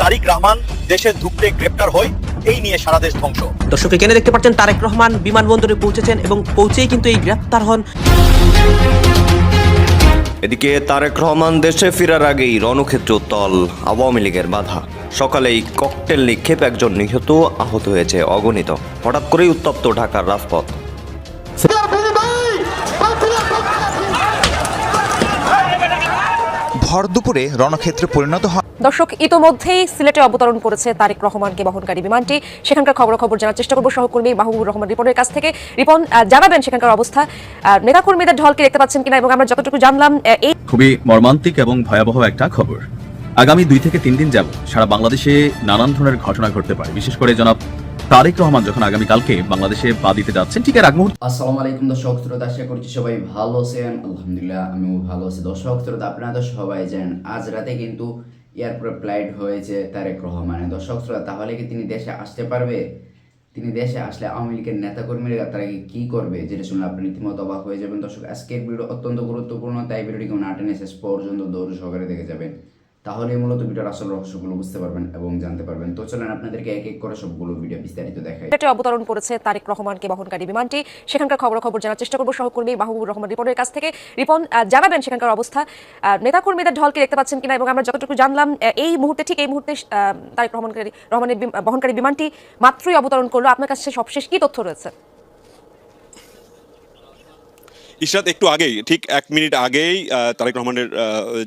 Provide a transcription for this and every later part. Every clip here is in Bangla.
তারেক রহমান দেশে ঢুকতে গ্রেপ্তার হয়, এই নিয়ে সারা দেশ ধ্বংস। দর্শক এখানে দেখতে পাচ্ছেন তারেক রহমান বিমানবন্দরে পৌঁছেছেন এবং পৌঁছেই কিন্তু এই গ্রেপ্তার হন। এদিকে তারেক রহমান দেশে ফেরার আগেই রণক্ষেত্র উত্তল, আওয়ামী লীগের বাধা। সকালেই ককটেল নিক্ষেপ, একজন নিহত, আহত হয়েছে অগণিত। হঠাৎ করেই উত্তপ্ত ঢাকার রাজপথ। ভর দুপুরে রণক্ষেত্রে পরিণত হয়। দর্শক ইতোমধ্যেই সিলেটে অবতরণ করেছে তারেক রহমানকে বহনকারী বিমানটি। সেখানকার খবর জানার চেষ্টা করব সহকর্মী মাহবুবুর রহমান রিপনের কাছ থেকে। রিপন, জানাবেন সেখানকার অবস্থা, নেতাকর্মীদের ঢলকে দেখতে পাচ্ছেন কিনা, এবং আমরা যতটুকু জানলাম এই খুবই মর্মান্তিক এবং ভয়াবহ একটা খবর। আগামী 2 থেকে 3 দিন যাব সারা বাংলাদেশে নানান ধরনের ঘটনা ঘটতে পারে। বিশেষ করে জনাব তারেক রহমান যখন আগামীকালকে বাংলাদেশে পা দিতে যাচ্ছেন, ঠিক এর আগ মুহূর্তে। আসসালামু আলাইকুম দর্শক শ্রোতা, আশা করছি সবাই ভালো আছেন। আলহামদুলিল্লাহ আমিও ভালো আছি। দর্শক শ্রোতা, আপনারা তো সবাই জানেন আজ রাতে কিন্তু এয়ারপোর্ট ফ্লাইট হয়েছে তারেক রহমানের। দর্শক শ্রোতা, তাহলে কি তিনি দেশে আসতে পারবে? তিনি দেশে আসলে আওয়ামী লীগের নেতাকর্মীরা তারা কি করবে, যেটা শুনে আপনি রীতিমতো অবাক হয়ে যাবেন। দর্শক, আজকের ভিডিও অত্যন্ত গুরুত্বপূর্ণ, তাই ভিডিওটি কেউ না টেনে শেষ পর্যন্ত দৌড় সহকারে দেখে যাবেন, তাহলে মূলত ভিডিওর আসল রহস্যগুলো বুঝতে পারবেন এবং জানতে পারবেন। তো চলেন আপনাদেরকে এক এক করে সবগুলো ভিডিও বিস্তারিত দেখাই। সিলেটে অবতরণ করেছে তারেক রহমানকে বহনকারী বিমানটি। সেখানকার খবর জানার চেষ্টা করব সহকর্মী মাহবুবুর রহমান রিপনের কাছ থেকে। রিপন, জানাবেন সেখানকার অবস্থা, নেতাকর্মীদের ঢলকে দেখতে পাচ্ছেন কিনা, এবং আমরা যতটুকু জানলাম এই মুহূর্তে তারেক রহমানের বহনকারী বিমানটি মাত্রই অবতরণ করলো। আপনার কাছে সবশেষ কি তথ্য রয়েছে? ইশরাত, একটু আগেই, ঠিক 1 মিনিট আগেই তারেক রহমানের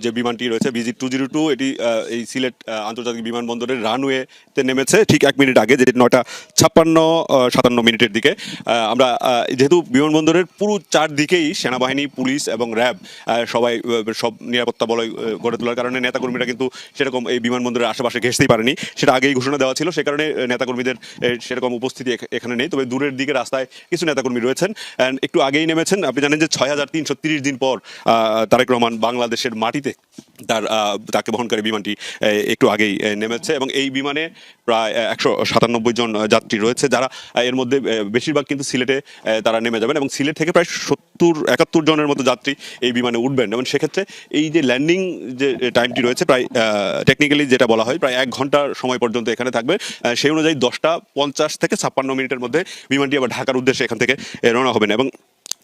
যে বিমানটি রয়েছে VZ202, এটি এই সিলেট আন্তর্জাতিক বিমানবন্দরের রানওয়েতে নেমেছে ঠিক 1 মিনিট আগে, যেটি 9:56-57 মিনিটের দিকে। আমরা যেহেতু বিমানবন্দরের পুরো চারদিকেই সেনাবাহিনী, পুলিশ এবং র্যাব সব নিরাপত্তা বলয় গড়ে তোলার কারণে নেতাকর্মীরা কিন্তু সেরকম এই বিমানবন্দরের আশেপাশে ঘেঁষতেই পারেনি। সেটা আগেই ঘোষণা দেওয়া ছিল, সে কারণে নেতাকর্মীদের সেরকম উপস্থিতি এখানে নেই। তবে দূরের দিকে রাস্তায় কিছু নেতাকর্মী রয়েছেন, একটু আগেই নেমেছেন। আপনি জানেন যে 6330 দিন পর তারেক রহমান বাংলাদেশের মাটিতে তাকে বহনকারী বিমানটি একটু আগেই নেমেছে, এবং এই বিমানে প্রায় 197 জন যাত্রী রয়েছে, যারা এর মধ্যে বেশিরভাগ কিন্তু সিলেটে তারা নেমে যাবেন, এবং সিলেট থেকে প্রায় 70-71 জনের মতো যাত্রী এই বিমানে উঠবেন। এবং সেক্ষেত্রে এই যে ল্যান্ডিং যে টাইমটি রয়েছে, প্রায় টেকনিক্যালি যেটা বলা হয় প্রায় 1 ঘন্টা সময় পর্যন্ত এখানে থাকবে। সেই অনুযায়ী 10:50 থেকে 56 মিনিটের মধ্যে বিমানটি আবার ঢাকার উদ্দেশ্যে এখান থেকে রওনা হবেন। এবং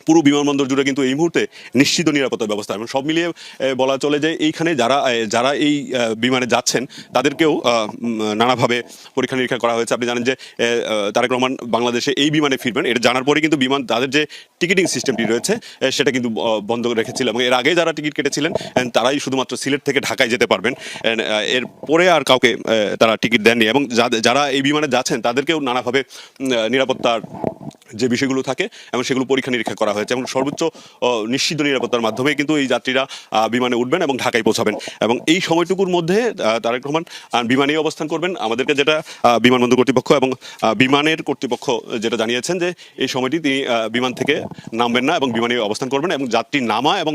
পুরো বিমানবন্দর জুড়ে কিন্তু এই মুহূর্তে নিশ্চিত নিরাপত্তার ব্যবস্থা, এবং সব মিলিয়ে বলা চলে যে এইখানে যারা এই বিমানে যাচ্ছেন তাদেরকেও নানাভাবে পরীক্ষা নিরীক্ষা করা হয়েছে। আপনি জানেন যে তারেক রহমান বাংলাদেশে এই বিমানে ফিরবেন, এটা জানার পরে কিন্তু বিমান তাদের যে টিকিটিং সিস্টেমটি রয়েছে সেটা কিন্তু বন্ধ রেখেছিল, এবং এর আগে যারা টিকিট কেটেছিলেন তারাই শুধুমাত্র সিলেট থেকে ঢাকায় যেতে পারবেন, এর পরে আর কাউকে তারা টিকিট দেননি। এবং যারা এই বিমানে যাচ্ছেন তাদেরকেও নানাভাবে নিরাপত্তার যে বিষয়গুলো থাকে এবং সেগুলো পরীক্ষা নিরীক্ষা করা হয়েছে, এবং সর্বোচ্চ নিশ্চিত নিরাপত্তার মাধ্যমে কিন্তু এই যাত্রীরা বিমানে উঠবেন এবং ঢাকায় পৌঁছাবেন। এবং এই সময়টুকুর মধ্যে তারেক রহমান বিমানেই অবস্থান করবেন। আমাদেরকে যেটা বিমানবন্দর কর্তৃপক্ষ এবং বিমানের কর্তৃপক্ষ যেটা জানিয়েছেন, যে এই সময়টি তিনি বিমান থেকে নামবেন না এবং বিমানে অবস্থান করবেন, এবং যাত্রী নামা এবং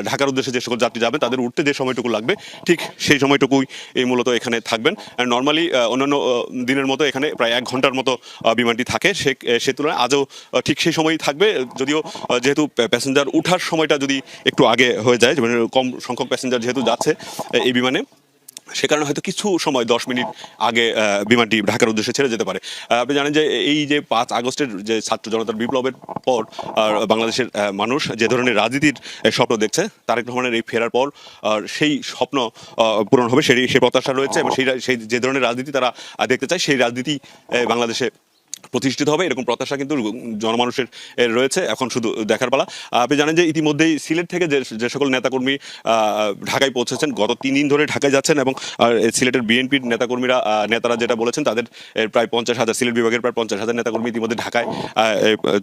ঢাকার উদ্দেশ্যে যে সকল যাত্রী যাবেন তাদের উঠতে যে সময়টুকু লাগবে ঠিক সেই সময়টুকুই এই মূলত এখানে থাকবেন। নর্মালি অন্যান্য দিনের মতো এখানে প্রায় 1 ঘন্টার মতো বিমানটি থাকে, সে তুলনায় আজও ঠিক সেই সময়ই থাকবে। যদিও যেহেতু প্যাসেঞ্জার উঠার সময়টা যদি একটু আগে হয়ে যায়, মানে কম সংখ্যক প্যাসেঞ্জার যেহেতু যাচ্ছে এই বিমানে, সে কারণে হয়তো কিছু সময় 10 মিনিট আগে বিমানটি ঢাকার উদ্দেশ্যে ছেড়ে যেতে পারে। আপনি জানেন যে এই যে 5 আগস্টের যে ছাত্র জনতার বিপ্লবের পর বাংলাদেশের মানুষ যে ধরনের রাজনীতির স্বপ্ন দেখছে, তারেক রহমানের এই ফেরার পর সেই স্বপ্ন পূরণ হবে, সেই প্রত্যাশা রয়েছে, এবং সেই যে ধরনের রাজনীতি তারা দেখতে চায় সেই রাজনীতি বাংলাদেশে প্রতিষ্ঠিত হবে, এরকম প্রত্যাশা কিন্তু জনমানুষের রয়েছে। এখন শুধু দেখার পালা। আপনি জানেন যে ইতিমধ্যেই সিলেট থেকে যে সকল নেতাকর্মী ঢাকায় পৌঁছেছেন, গত 3 দিন ধরে ঢাকায় যাচ্ছেন, এবং সিলেটের বিএনপির নেতারা যেটা বলেছেন, তাদের প্রায় 50,000, সিলেট বিভাগের প্রায় 50,000 নেতাকর্মী ইতিমধ্যে ঢাকায়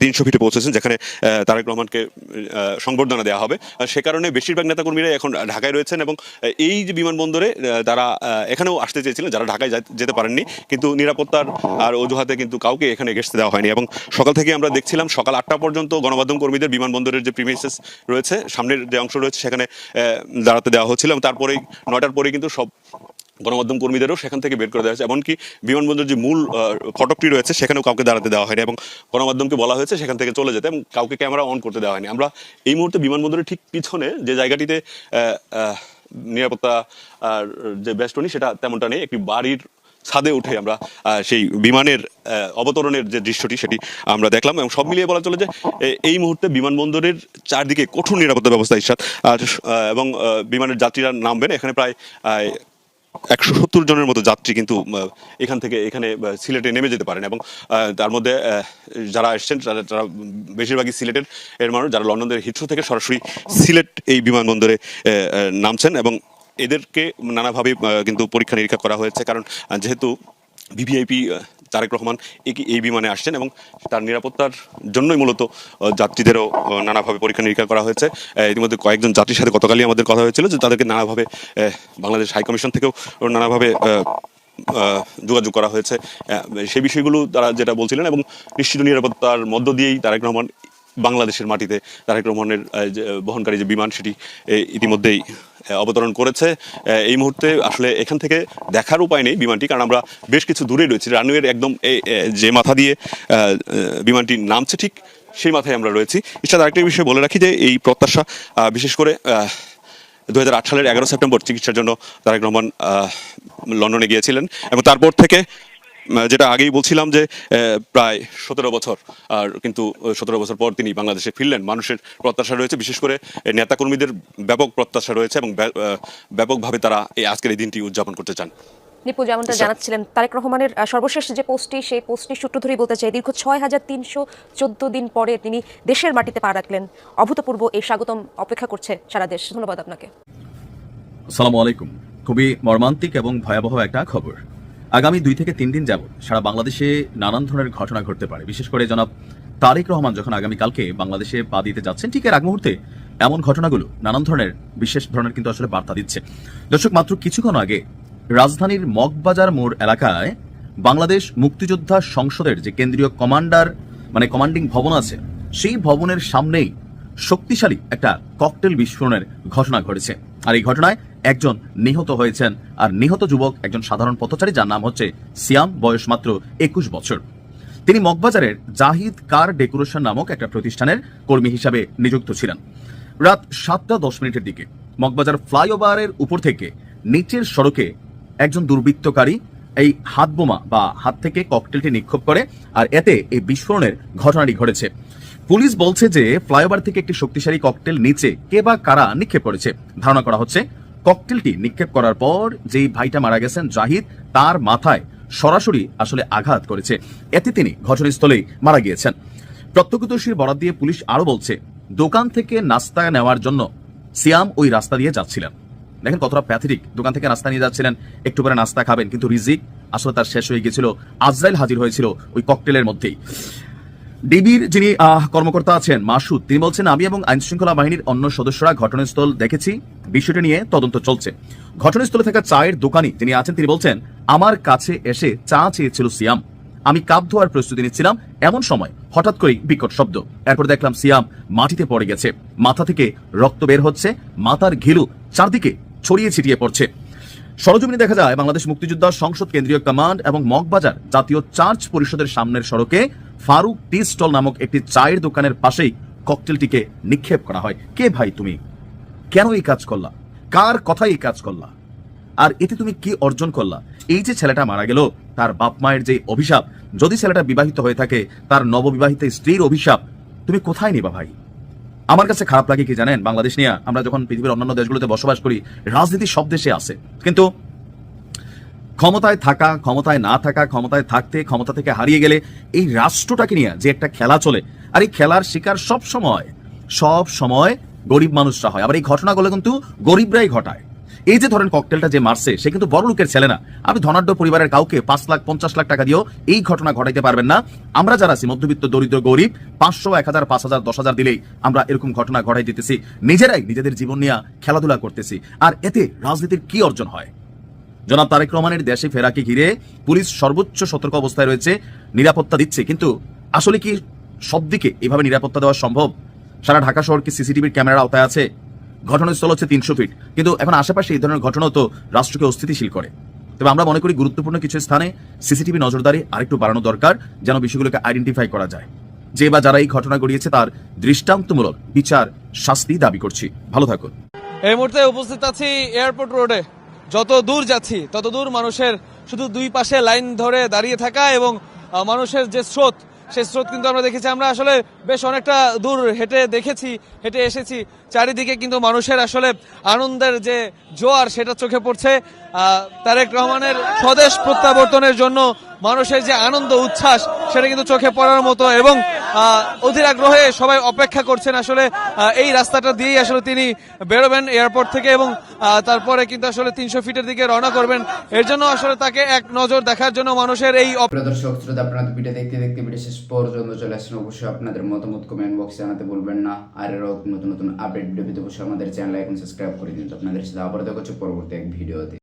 300 ফিটে পৌঁছেছেন, যেখানে তারেক রহমানকে সংবর্ধনা দেওয়া হবে। সে কারণে বেশিরভাগ নেতাকর্মীরা এখন ঢাকায় রয়েছেন, এবং এই যে বিমানবন্দরে তারা এখানেও আসতে চেয়েছিলেন যারা ঢাকায় যেতে পারেননি, কিন্তু নিরাপত্তার আর অজুহাতে কিন্তু কাউকে এখানে ঘেঁষতে দেওয়া হয়নি। এবং সকাল থেকে আমরা দেখছিলাম সকাল 8টা পর্যন্ত গণমাধ্যম কর্মীদের বিমানবন্দরের যে প্রিমিসেস রয়েছে, সামনের যে অংশ রয়েছে, সেখানে দাঁড়াতে দেওয়া হচ্ছিল, এবং তারপরেই 9টার পরে কিন্তু সব গণমাধ্যম কর্মীদেরও সেখান থেকে বের করে দেওয়া হয়েছে। এমনকি বিমানবন্দরের যে মূল ফটকটি রয়েছে সেখানেও কাউকে দাঁড়াতে দেওয়া হয়নি, এবং গণমাধ্যমকে বলা হয়েছে সেখান থেকে চলে যেতে, এবং কাউকে ক্যামেরা অন করতে দেওয়া হয়নি। আমরা এই মুহূর্তে বিমানবন্দরের ঠিক পিছনে যে জায়গাটিতে নিরাপত্তা যে বেষ্টনী সেটা তেমনটা নেই। একটি বাড়ির ছাদে উঠে আমরা সেই বিমানের অবতরণের যে দৃশ্যটি সেটি আমরা দেখলাম, এবং সব মিলিয়ে বলা চলে যে এই মুহূর্তে বিমানবন্দরের চারদিকে কঠোর নিরাপত্তা ব্যবস্থা ইরশাদ, এবং বিমানের যাত্রীরা নামবেন। এখানে প্রায় 170 জনের মতো যাত্রী কিন্তু এখান থেকে এখানে সিলেটে নেমে যেতে পারেন, এবং তার মধ্যে যারা এসছেন যারা বেশিরভাগই সিলেটের মানুষ, যারা লন্ডনের হিথ্রো থেকে সরাসরি সিলেট এই বিমানবন্দরে নামছেন, এবং এদেরকে নানাভাবে কিন্তু পরীক্ষা নিরীক্ষা করা হয়েছে। কারণ যেহেতু ভিভিআইপি তারেক রহমান এই বিমানে আসছেন, এবং তার নিরাপত্তার জন্যই মূলত যাত্রীদেরও নানাভাবে পরীক্ষা নিরীক্ষা করা হয়েছে। ইতিমধ্যে কয়েকজন যাত্রীর সাথে গতকালই আমাদের কথা হয়েছিল যে তাদেরকে নানাভাবে বাংলাদেশ হাইকমিশন থেকেও নানাভাবে যোগাযোগ করা হয়েছে। সেই বিষয়গুলো তারা যেটা বলছিলেন, এবং নিশ্চিত নিরাপত্তার মধ্য দিয়েই তারেক রহমান বাংলাদেশের মাটিতে তারেক রহমানের বহনকারী যে বিমান সেটি ইতিমধ্যেই অবতরণ করেছে। এই মুহূর্তে আসলে এখান থেকে দেখার উপায় নেই বিমানটি, কারণ আমরা বেশ কিছু দূরে রয়েছি। রানওয়ের একদম যে মাথা দিয়ে বিমানটি নামছে ঠিক সেই মাথায় আমরা রয়েছি। ইরশাদ, আরেকটা বিষয় বলে রাখি যে এই প্রত্যাশা বিশেষ করে 2008 সালের 11 সেপ্টেম্বর চিকিৎসার জন্য তারেক রহমান লন্ডনে গিয়েছিলেন, এবং তারপর থেকে যেটা আগেই বলছিলাম যে প্রায় 17 বছর, আর কিন্তু 17 বছর পর তিনি বাংলাদেশে ফিরলেন। মানুষের প্রত্যাশা রয়েছে, বিশেষ করে নেতাকর্মীদের ব্যাপক প্রত্যাশা রয়েছে, এবং ব্যাপকভাবে তারা আজকের এই দিনটি উদযাপন করতে চান। নিপু যেমনটা জানাচ্ছিলেন, তারেক রহমানের সর্বশেষ যে পোস্টটি, সেই পোস্টটি সূত্র ধরেই বলতে চাই, দীর্ঘ 6314 দিন পরে তিনি দেশের মাটিতে পা রাখলেন। অভূতপূর্ব এই স্বাগতম অপেক্ষা করছে সারা দেশ। ধন্যবাদ আপনাকে। আসসালামু আলাইকুম। খুবই মর্মান্তিক এবং ভয়াবহ একটা খবর। আগামী 2 থেকে 3 দিন যাবত সারা বাংলাদেশে নানান ধরনের ঘটনা ঘটতে পারে। বিশেষ করে জনাব তারেক রহমান যখন আগামীকালকে বাংলাদেশে পা দিতে যাচ্ছেন, ঠিক এর আগ মুহূর্তে এমন ঘটনাগুলো নানান ধরনের বিশেষ ধরনের কিন্তু আসলে বার্তা দিচ্ছে। দর্শক, মাত্র কিছুক্ষণ আগে রাজধানীর মগবাজার মোড় এলাকায় বাংলাদেশ মুক্তিযোদ্ধা সংসদের যে কেন্দ্রীয় কমান্ডিং ভবন আছে, সেই ভবনের সামনেই শক্তিশালী একটা ককটেল বিস্ফোরণের ঘটনা ঘটেছে। আর এই ঘটনায় একজন নিহত হয়েছেন, আর নিহত যুবক একজন সাধারণ পথচারী, যার নাম হচ্ছে সিয়াম, বয়স মাত্র 21 বছর। তিনি মগবাজারের জাহিদ কার ডেকোরেশন নামক একটা প্রতিষ্ঠানের কর্মী হিসাবে নিযুক্ত ছিলেন। রাত 7:10 দিকে মগবাজার ফ্লাইওভারের উপর থেকে নিচের সড়কে একজন দুর্বৃত্তকারী এই হাত বোমা বা হাত থেকে ককটেলটি নিক্ষেপ করে, আর এতে এই বিস্ফোরণের ঘটনাটি ঘটেছে। পুলিশ বলছে যে ফ্লাইওভার থেকে একটি শক্তিশালী ককটেল নিচে কে বা কারা নিক্ষেপ করেছে। ধারণা করা হচ্ছে ককটেলটি নিক্ষেপ করার পর যেই ভাইটা মারা গেছেন জাহিদ, তার মাথায় সরাসরি আসলে আঘাত করেছে, এতে তিনি ঘটনাস্থলেই মারা গিয়েছেন। প্রত্যক্ষদর্শীর বরাত দিয়ে পুলিশ আরো বলছে, দোকান থেকে নাস্তা নেওয়ার জন্য সিয়াম ওই রাস্তা দিয়ে যাচ্ছিলেন। দেখেন কতটা প্যাথেটিক, দোকান থেকে নাস্তা নিয়ে যাচ্ছিলেন, একটু পরে নাস্তা খাবেন, কিন্তু রিজিক আসলে তার শেষ হয়ে গেছিল। আজরাইল হাজির হয়েছিল ওই ককটেলের মধ্যেই। ডিবির যিনি কর্মকর্তা আছেন মাসুদ, তিনি বলছেন, আমি এবং আইনশৃঙ্খলা বাহিনীর অন্য সদস্যরা ঘটনাস্থল দেখেছি, বিষয়টি নিয়ে তদন্ত চলছে। ঘটনাস্থলে থাকা চায়ের দোকানি যিনি আছেন, তিনি বলছেন, আমার কাছে এসে চা চেয়েছিল সিয়াম, আমি কাপ ধোয়ার প্রস্তুতি নিচ্ছিলাম, এমন সময় হঠাৎ করেই বিকট শব্দ। এরপর দেখলাম সিয়াম মাটিতে পড়ে গেছে, মাথা থেকে রক্ত বের হচ্ছে, মাথার ঘিলু চারদিকে ছড়িয়ে ছিটিয়ে পড়ছে। সরজমিনে দেখা যায় বাংলাদেশ মুক্তিযোদ্ধা সংসদ কেন্দ্রীয় কমান্ড এবং মগবাজার জাতীয় চার্চ পরিষদের সামনের সড়কে ফারুক টি স্টল নামক একটি চায়ের দোকানের পাশেই ককটেলটিকে নিক্ষেপ করা হয়। কে ভাই তুমি? কেন এই কাজ করলা? কার কথাই এই কাজ করলা? আর এতে তুমি কি অর্জন করলা? এই যে ছেলেটা মারা গেল, তার বাপ মায়ের যে অভিশাপ, যদি ছেলেটা বিবাহিত হয়ে থাকে, তার নববিবাহিত স্ত্রীর অভিশাপ তুমি কোথায় নিবা ভাই? আমার কাছে খারাপ লাগে কি জানেন, বাংলাদেশ নিয়ে আমরা যখন পৃথিবীর অন্যান্য দেশগুলোতে বসবাস করি, রাজনীতি সব দেশে আছে, কিন্তু ক্ষমতায় থাকা, ক্ষমতায় না থাকা, ক্ষমতায় থাকতে ক্ষমতা থেকে হারিয়ে গেলে এই রাষ্ট্রটাকে নিয়ে যে একটা খেলা চলে, আর এই খেলার শিকার সব সময় গরিব মানুষরা হয়। আবার এই ঘটনাগুলো কিন্তু গরিবরাই ঘটায়। এই যে ধরেন ককটেলটা যে মারছে, সে কিন্তু বড় লোকের ছেলে না। আপনি ধনাঢ্য পরিবারের কাউকে 5 লাখ 50 লাখ টাকা দিয়েও এই ঘটনা ঘটাইতে পারবেন না। আমরা যারা আছি মধ্যবিত্ত, দরিদ্র, গরিব, 500, 1000, 5000, 10,000 দিলেই আমরা এরকম ঘটনা ঘটাই দিতেছি, নিজেরাই নিজেদের জীবন নিয়ে খেলাধুলা করতেছি। আর এতে রাজনীতির কি অর্জন হয়? জনাব তারেক রহমানের দেশে ফেরাকে ঘিরে পুলিশ সর্বোচ্চ সতর্ক অবস্থায় রয়েছে, নিরাপত্তা দিচ্ছে, কিন্তু আসলে কি সব দিকে এভাবে নিরাপত্তা দেওয়া সম্ভব? সারা ঢাকা শহর কি সিসিটিভির ক্যামেরার আওতায় আছে? ঘটনাস্থল হচ্ছে 300 ফিট, কিন্তু এখন আশেপাশে এই ধরনের ঘটনাও তো রাষ্ট্রকে অস্থিতিশীল করে। তবে আমরা মনে করি গুরুত্বপূর্ণ কিছু স্থানে সিসিটিভি নজরদারি আরেকটু বাড়ানো দরকার, যেন বিষয়গুলোকে আইডেন্টিফাই করা যায়। যে বা যারা এই ঘটনা ঘটিয়েছে তার দৃষ্টান্তমূলক বিচার, শাস্তি দাবি করছি। ভালো থাকুন। এই মুহূর্তে উপস্থিত আছি এয়ারপোর্ট রোডে। যত দূর যাচ্ছি তত দূর মানুষের শুধু দুই পাশে লাইন ধরে দাঁড়িয়ে থাকা এবং মানুষের যে স্রোত, সেই স্রোত কিন্তু আমরা দেখেছি। আমরা আসলে বেশ অনেকটা দূর হেঁটে এসেছি। চারিদিকে কিন্তু মানুষের আসলে আনন্দের যে জোয়ার সেটা চোখে পড়ছে। তারেক রহমানের স্বদেশ প্রত্যাবর্তনের জন্য মানুষের যে আনন্দ উচ্ছ্বাস সেটা কিন্তু চোখে পড়ার মতো এবং অধীর আগ্রহে সবাই অপেক্ষা করছেন আসলে এই রাস্তাটা দিয়েই আসলে তিনি বেরোবেন এয়ারপোর্ট থেকে এবং তারপরে কিন্তু আসলে 300 ফিটের দিকে রওনা করবেন। এর জন্য আসলে তাকে এক নজর দেখার জন্য মানুষের এই প্রিয় দর্শক শ্রোতা, আপনারা ভিডিও দেখতে ভিডিও শেষ পর্যন্ত চলে আসেন। অবশ্যই আপনাদের মতামত কমেন্ট বক্সে জানাতে ভুলবেন না। আর এরকম নতুন নতুন আপডেট ভিডিও পেতে অবশ্যই আমাদের চ্যানেল এখন সাবস্ক্রাইব করে দিন। তো আপনাদের সাথে আবার দেখা হচ্ছে পরবর্তী এক ভিডিওতে।